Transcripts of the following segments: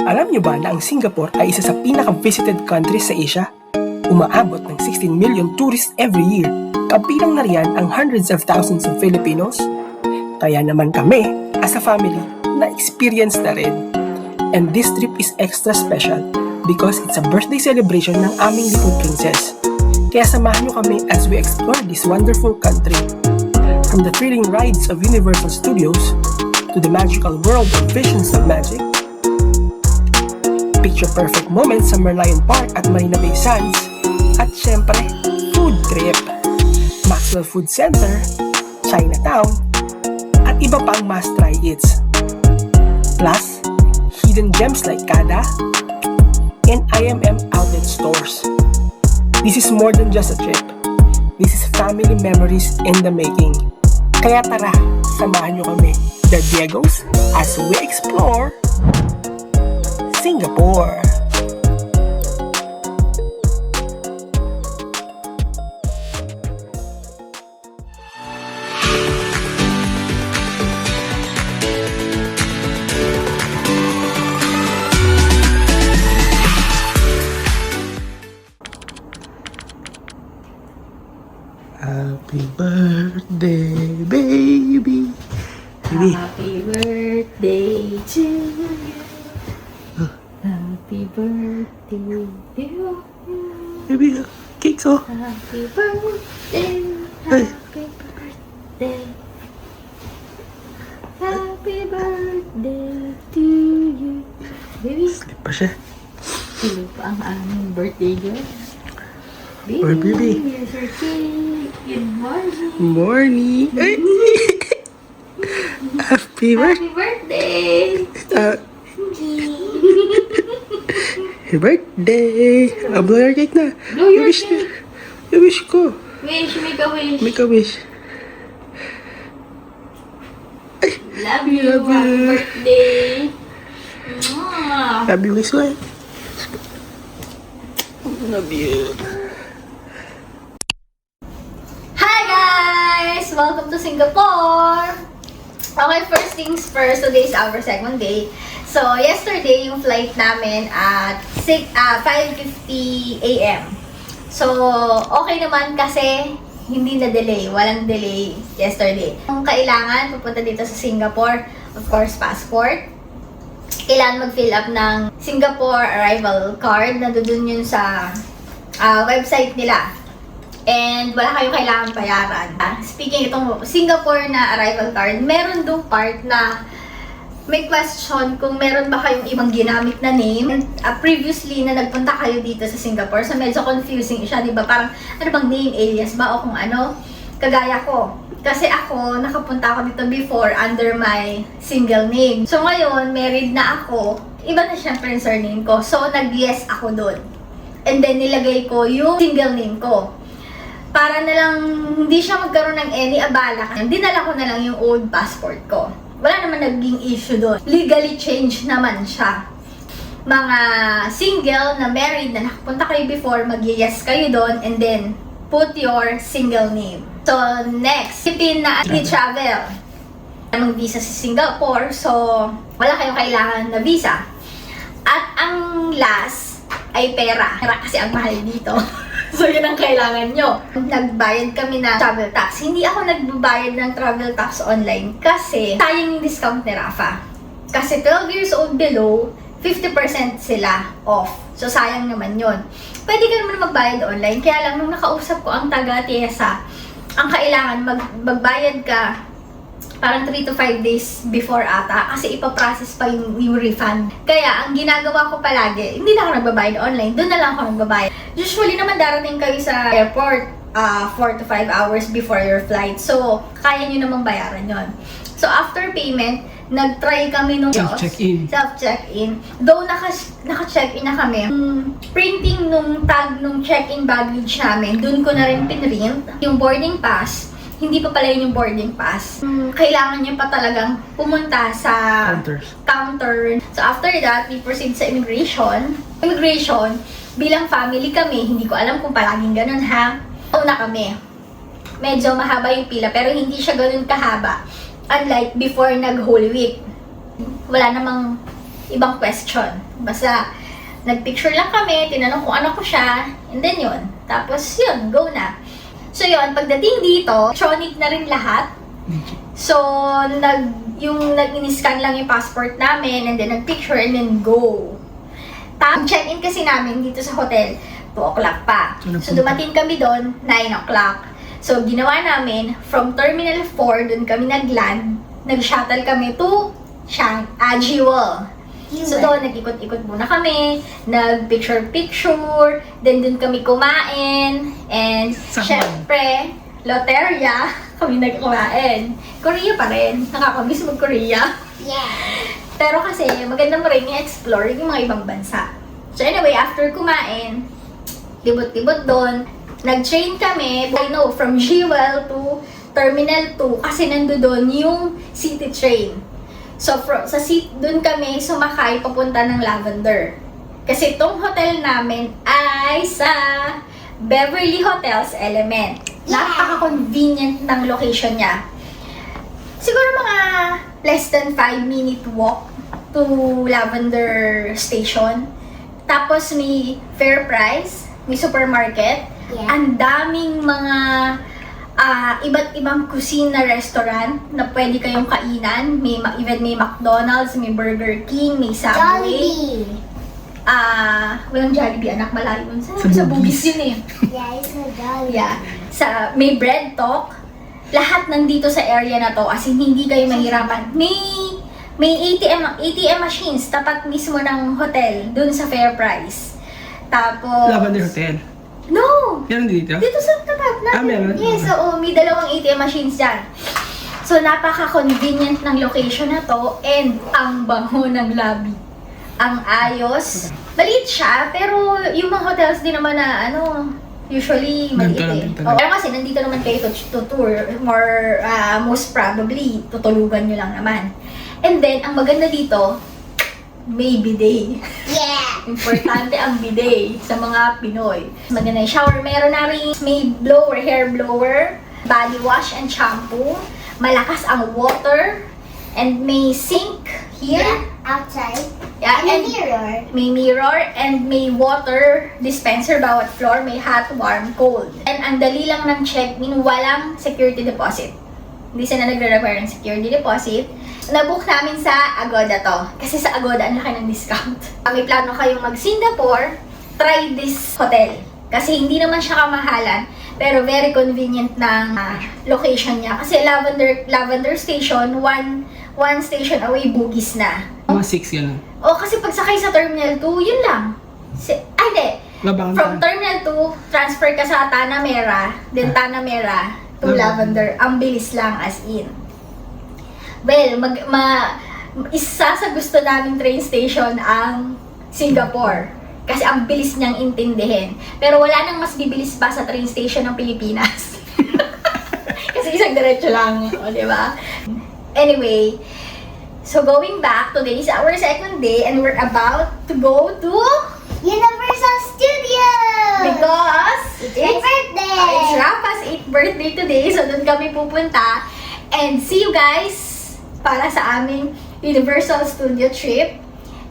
Alam niyo ba na ang Singapore ay isa sa pinaka-visited countries sa Asia? Umaabot ng 16 million tourists every year. Kabilang na riyan ang hundreds of thousands of Filipinos. Kaya naman kami, as a family, na-experience na rin. And this trip is extra special because it's a birthday celebration ng aming little princess. Kaya samahan niyo kami as we explore this wonderful country. From the thrilling rides of Universal Studios to the magical world of Visions of Magic, picture-perfect moments sa Merlion Park at Marina Bay Sands, at syempre, food trip, Maxwell Food Center, Chinatown, at iba pang must-try eats. Plus, hidden gems like Kada and IMM outlet stores. This is more than just a trip. This is family memories in the making. Kaya tara, samahan nyo kami, the Diegos, as we explore Singapore. Happy birthday, baby. Happy birthday to you. Happy birthday to you. Baby, cake oh. Happy birthday. Happy birthday. Happy birthday to you. Baby, Sleep pa siya. sino pa ang aming birthday girl? Baby, Or baby. here's your cake. Good morning. Morning. Ay. Happy birthday. Happy birthday. Happy birthday. Blow your cake na. Blow your Wish cake. na. Wish ko. Wish, make a wish. Make a wish. Love you. Love Happy you. birthday. Mwah. Happy wish ko eh. Love you. Hi guys! Welcome to Singapore! Okay, first things first, today is our second day. So, yesterday, yung flight namin at 5:50 a.m. So, okay naman kasi hindi na delay. Walang delay yesterday. Kung kailangan pupunta dito sa Singapore, of course, passport. Kailangan mag-fill up ng Singapore arrival card. Nandun yun sa website nila. And wala kayong kailangan bayaran. Speaking itong Singapore na arrival card, meron dong part na may question kung meron ba kayong ibang ginamit na name. Previously na nagpunta kayo dito sa Singapore, so medyo confusing siya, di ba? Parang ano bang name, alias ba o kung ano? Kagaya ko. Kasi ako, nakapunta ako dito before under my single name. So ngayon, married na ako, iba na syempre yung surname ko. So nag-yes ako doon. And then nilagay ko yung single name ko. Para na lang hindi siya magkaroon ng any abala. Dinala ko na lang yung old passport ko. Wala naman naging issue doon. Legally changed naman siya. Mga single na married na nakapunta kayo before, mag-yes kayo doon and then put your single name. So next, tipin na i-travel. Mag-visa sa Singapore, so wala kayong kailangan na visa. At ang last ay pera. Pera kasi ang mahal dito. So, yun ang kailangan nyo. Nagbayad kami ng travel tax. Hindi ako nagbabayad ng travel tax online kasi sayang yung discount ni Rafa. Kasi 12 years old below, 50% sila off. So, sayang naman yun. Pwede ka naman magbayad online. Kaya lang, nung nakausap ko ang taga-TESA, ang kailangan magbayad ka parang 3 to 5 days before ata kasi ipaprocess pa yung refund. Kaya ang ginagawa ko palagi, hindi na ako nagbabayad online, doon na lang ako nagbabayad. Usually naman darating kayo sa airport 4 to 5 hours before your flight. So, kaya nyo namang bayaran yon. So, after payment, nag-try kami nung Self-check-in. Self-check-in. Though naka-check-in na kami, printing nung tag nung check-in baggage namin, doon ko na rin pinrint. Yung boarding pass, hindi pa pala yun yung boarding pass. Kailangan nyo pa talagang pumunta sa counter. So after that, we proceed sa immigration. Immigration, bilang family kami, hindi ko alam kung palaging ganun ha. Una kami. Medyo mahaba yung pila, pero hindi siya ganun kahaba. Unlike before nag-Holy Week. Wala namang ibang question. Basta, nagpicture lang kami, tinanong kung ano ko siya, and then yun. Tapos yun, go na. So yun, pagdating dito, electronic na rin lahat. So, in-scan lang yung passport namin, and then nagpicture, and then go. Tapos, check-in kasi namin dito sa hotel, 2 o'clock pa. So, dumating kami doon, 9 o'clock. So, ginawa namin, from Terminal 4, doon kami nag-land, nag-shuttle kami to Jewel. So, doon, nag-ikot-ikot muna kami, nag-picture-picture, then doon kami kumain, and syempre, Loteria, kami nagkumain. Korea pa rin, nakakamiss mag-Korea. Yeah. Pero kasi, maganda mo rin i-explore yung mga ibang bansa. So anyway, after kumain, libot-libot doon, nag-train kami, from Jewel to Terminal 2, kasi doon yung city train. So, sa doon kami sumakay papunta ng Lavender. Kasi itong hotel namin ay sa Beverly Hotels Element. Yeah. Napaka-convenient ng location niya. Siguro mga less than 5-minute walk to Lavender Station. Tapos may fair price, may supermarket. Yeah. Ang daming mga iba't ibang cuisine na restaurant na pwede kayong kainan. Even may McDonald's, may Burger King, may Subway. Jollibee. Walang Jollibee, anak, malayo yun. Sa Bugis yun eh. Yeah, it's a Jollibee. Yeah. May Bread Talk. Lahat nandito sa area na to, as in hindi kayo mahirapan. May ATM machines tapat mismo ng hotel dun sa Fair Price. Tapos Lavender Hotel. No! Yan dito? Dito sa tapat natin. Meron? Yes, oo. May 2 ATM machines dyan. So, napaka-convenient ng location na to and ang bango ng lobby. Ang ayos. Maliit siya, pero yung mga hotels din naman na usually maliit eh. Ganito lang. Pero kasi nandito naman kayo to tour, most probably, tutulugan nyo lang naman. And then, ang maganda dito, may bidet. Yeah. Importante ang bidet sa mga Pinoy. Maganda yung shower. Meron na rin may hair blower, body wash and shampoo. Malakas ang water. And may sink here. Yeah, outside. Yeah, And a mirror. May mirror and may water dispenser bawat floor. May hot, warm, cold. And ang dali lang ng check-in, walang security deposit. Hindi sila nagre-require ng security deposit. Nabook namin sa Agoda to. Kasi sa Agoda, ang laki ng discount. May plano kayong mag-Singapore, try this hotel. Kasi hindi naman siya kamahalan, pero very convenient ng location niya. Kasi Lavender Station, one station away, Bugis na. Mga 6 yan. O, kasi pagsakay sa Terminal 2, yun lang. Hindi. Labangan From Terminal 2, transfer ka sa Tanamera, then Tanamera to Lavender. Ang bilis lang, as in. Well, isa sa gusto naming train station ang Singapore. Kasi ang bilis niyang intindihin. Pero wala nang mas bibilis pa sa train station ng Pilipinas. Kasi isang diretso lang, di ba? Anyway, so going back, today is our second day and we're about to go to Universal Studios! because It's my birthday! It's Rafa's 8th birthday today, so doon kami pupunta. And see you guys para sa aming Universal Studio trip.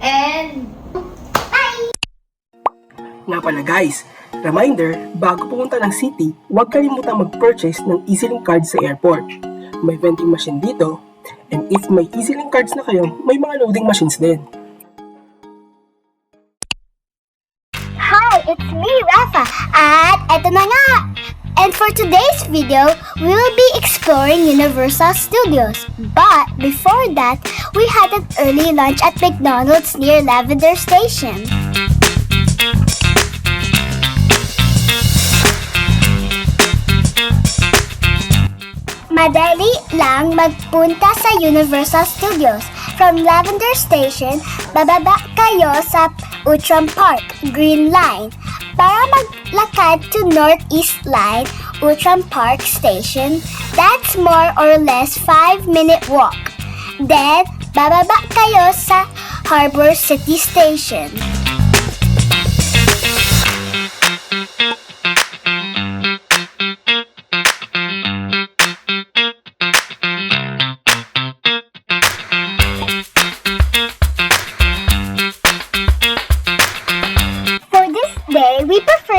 And bye! Nga pala guys, reminder, bago pumunta ng city, huwag kalimutang mag-purchase ng EasyLink cards sa airport. May vending machine dito, and if may EasyLink cards na kayo, may mga loading machines din. Hi, it's me, Rafa, at eto na nga! And for today's video, we will be exploring Universal Studios. But before that, we had an early lunch at McDonald's near Lavender Station. Madali lang magpunta sa Universal Studios. From Lavender Station, bababa kayo sa Outram Park, Green Line. Para maglakad to Northeast Line, Outram Park Station, that's more or less 5-minute walk. Then, bababa kayo sa Harbor City Station.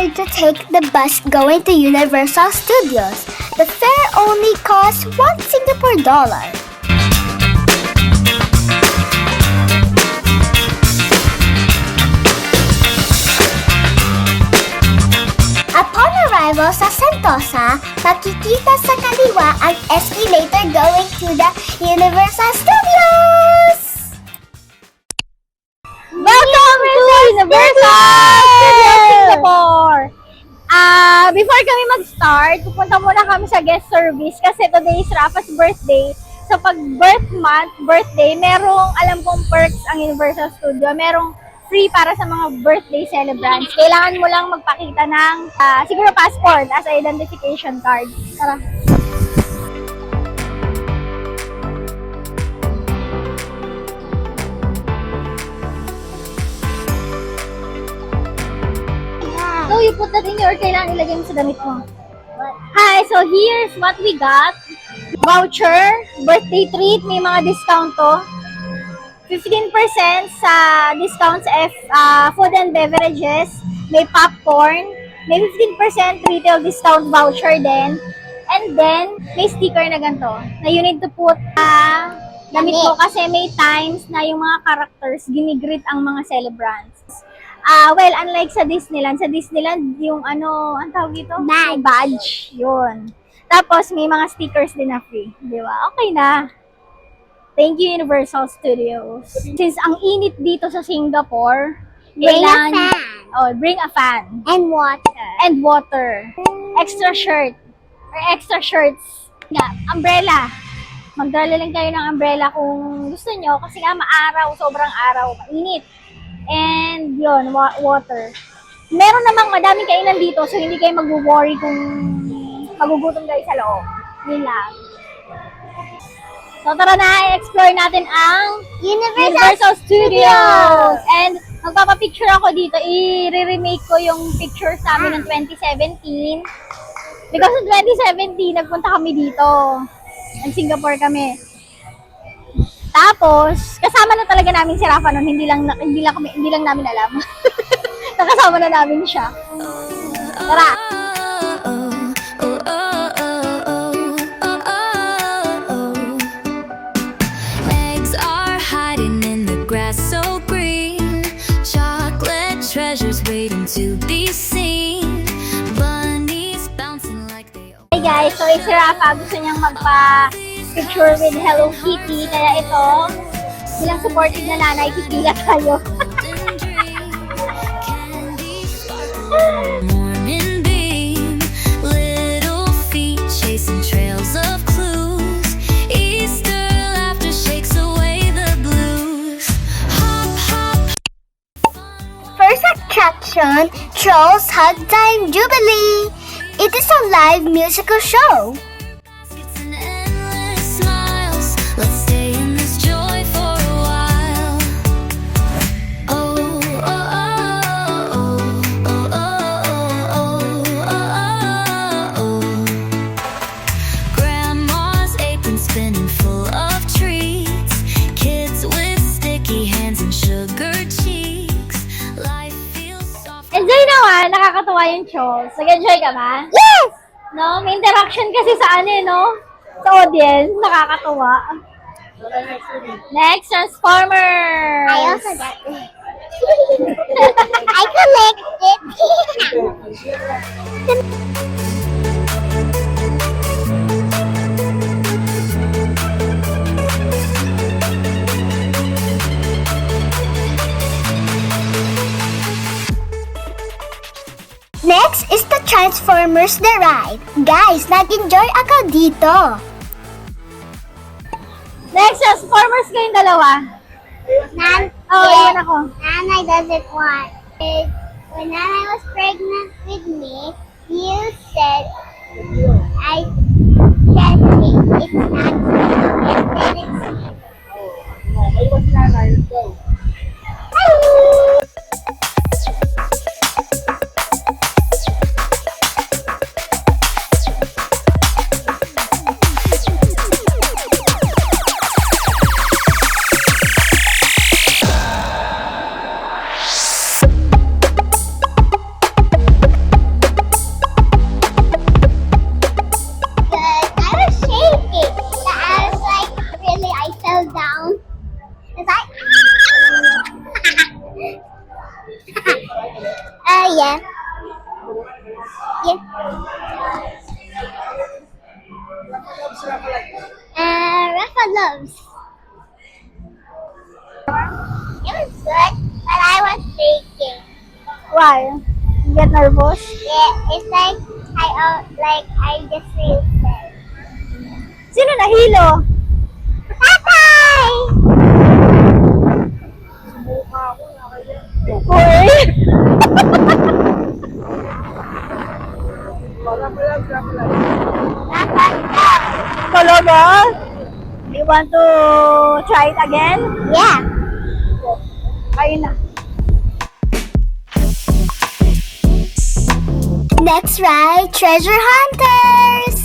afraid to take the bus going to Universal Studios. The fare only costs $1 Singapore dollar. Upon arrival sa Sentosa, makikita sa kaliwa ang escalator going to the Universal Studios! Welcome to Universal Studios Singapore! Before kami mag-start, pupunta muna kami sa guest service kasi today is Rafa's birthday. So pag birthday, merong alam kong perks ang Universal Studio. Merong free para sa mga birthday celebrants. Kailangan mo lang magpakita ng siguro passport as a identification card. Tara. So, you put that in your, kailangan ilagay mo sa damit mo. Hi, so here's what we got. Voucher, birthday treat, may mga discount to. 15% sa discounts if food and beverages, may popcorn, may 15% retail discount voucher din, and then may sticker na ganito na you need to put damit mo kasi may times na yung mga characters ginigreet ang mga celebrants. Well, unlike sa Disneyland yung ang tawag dito? Badge. Yun. Tapos may mga stickers din na free. Di ba? Okay na. Thank you, Universal Studios. Since ang init dito sa Singapore, Bring a fan. Bring a fan. And water. And water. Extra shirt. Or extra shirts. Umbrella. Magdala lang kayo ng umbrella kung gusto nyo kasi nga maaraw, sobrang araw, mainit. And yun, water. Meron namang madaming kainan dito so hindi kayo mag-worry kung magugutom kayo sa loob. Yun lang. So tara na, i-explore natin ang Universal Studios! And magpapapicture ako dito, i-remake ko yung pictures namin ng 2017. Because in 2017, nagpunta kami dito. In Singapore kami. Tapos, kasama na talaga namin si Rafa noon, hindi lang namin alam. Nakasama na namin siya. Tara! Eggs are hiding in the grass so green. Chocolate treasures waiting to be seen. Bunnies bouncing like they Hey guys, so si Rafa gusto niyang magpa-picture with Hello Kitty. Kaya ito, bilang supportive na nanay, kikila tayo. often dream. Candy sparkle, morning beam. Little feet chasing trails of clues. Easter laughter shakes away the blues. Hop, hop. First attraction, Trolls Hug Time Jubilee. It is a live musical show. It's an endless smiles. Let's stay in this joy for a while. Oh, oh, oh, oh, oh, oh, oh, oh. Grandma's apron spinning full of treats. Kids with sticky hands and sugar cheeks. Life feels soft. Enjoy naman, nakakatuwa yung shows. Nag-enjoy ka ba? Yes! No? May interaction kasi sa no? Sa audience, nakakatuwa. Next, Transformers! I also got it. I collected. Next is the Transformers The Ride. Guys, nag-enjoy ako dito. Next, Transformers kayong dalawa. Yan ako. Nanay doesn't want it. When Nanay was pregnant with me, you said I can't eat. It's not and then it's yeah. Yeah. Rafa loves. It was good, but I was shaking. Why? You get nervous? Yeah, it's like I just feel sad. Sino nahilo? Tatay! Uy! Talaga? You want to try it again? Yeah. Ayun na. That's right, treasure hunters!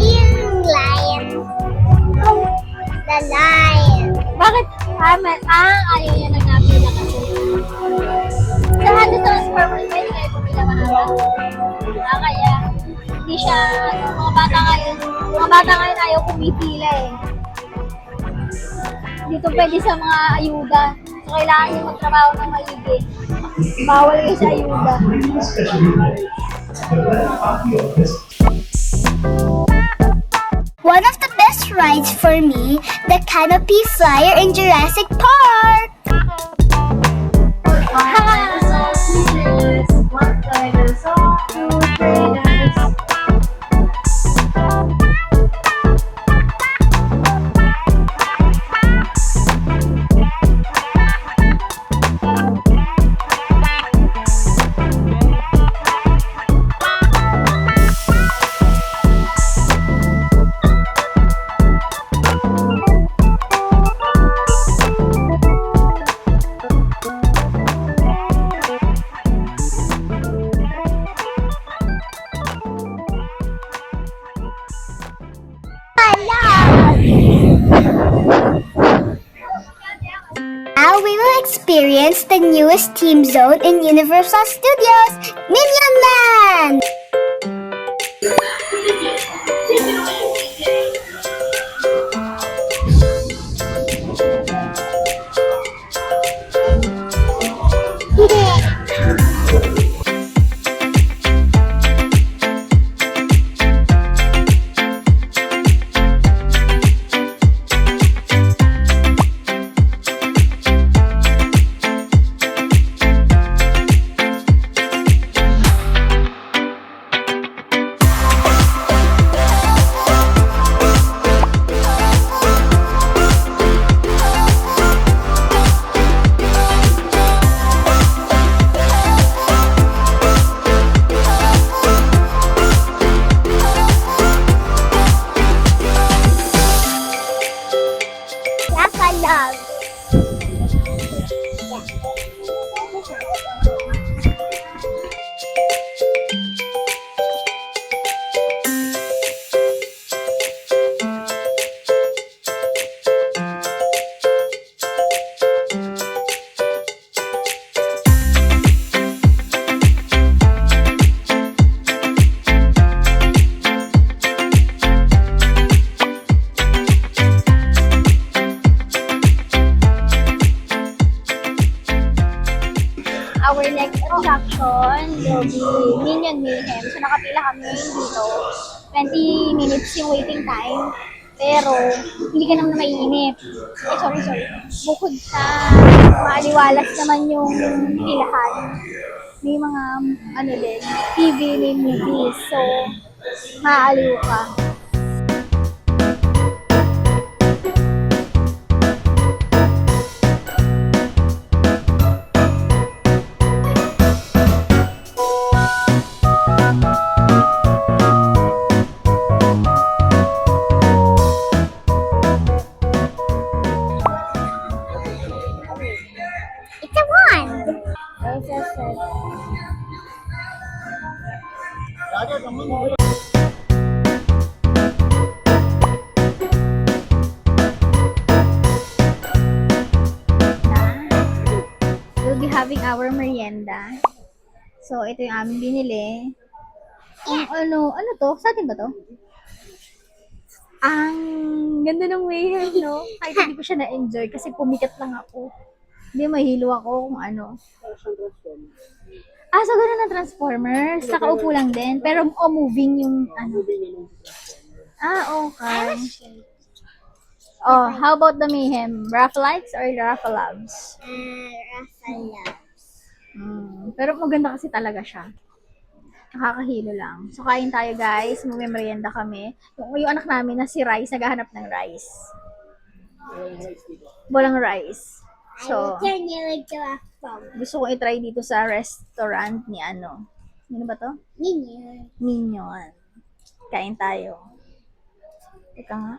Yung lion. The lion. Bakit? Ayaw niya nagkapila kasi. Sa ano sa supermarket, pwede kayo pumila mahaba. Kaya, hindi siya, mga bata ngayon ayaw pumipila eh. Dito pwede sa mga ayuda. So, kailangan niyo magtrabaho ng maigi. Bawal kayo sa ayuda. One of the best rides for me, the Canopy Flyer in Jurassic Park. Now we will experience the newest team zone in Universal Studios, Minion Land! Rafa loves. Our next attraction will be Minion Mayhem. So nakapila kami dito. 20 minutes yung waiting time. Pero hindi ka naman maiinip. Sorry. Bukod sa maaliwalas naman yung pilahan, may mga TV, may movies. So maaaliw ka. It's a wand! having our merienda. So, ito yung aming binili. Ano to? Sa atin ba to? Ang ganda ng mayhem, no? Kahit hindi ko siya na-enjoy kasi pumikat lang ako. Hindi, mahilo ako kung ano. So gano'n na Transformers. Nakaupo lang din. Pero moving yung ano. Okay. How about the mayhem? Raffalites or Raffalabs? Raffalabs. Pero maganda kasi talaga siya. Nakakahilo lang. So, kain tayo guys. Magme-merienda kami. Yung anak namin na si Rice, naghahanap ng rice. Walang rice. So, Turn you into a frog. gusto kong i-try dito sa restaurant ni ano. Ano ba to? Minion. Kain tayo. Teka nga.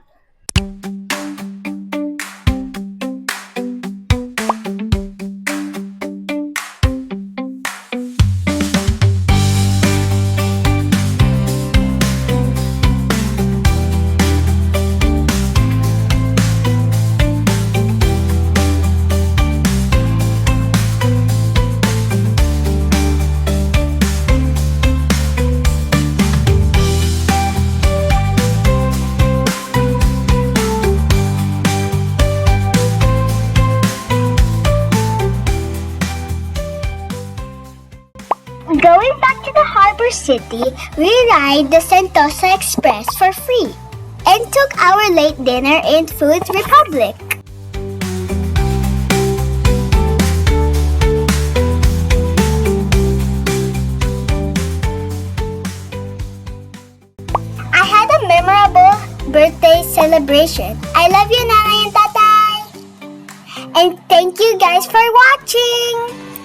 Going back to the harbor city, we ride the Sentosa Express for free and took our late dinner in Food Republic. I had a memorable birthday celebration. I love you, Nanay and Tatay! And thank you guys for watching!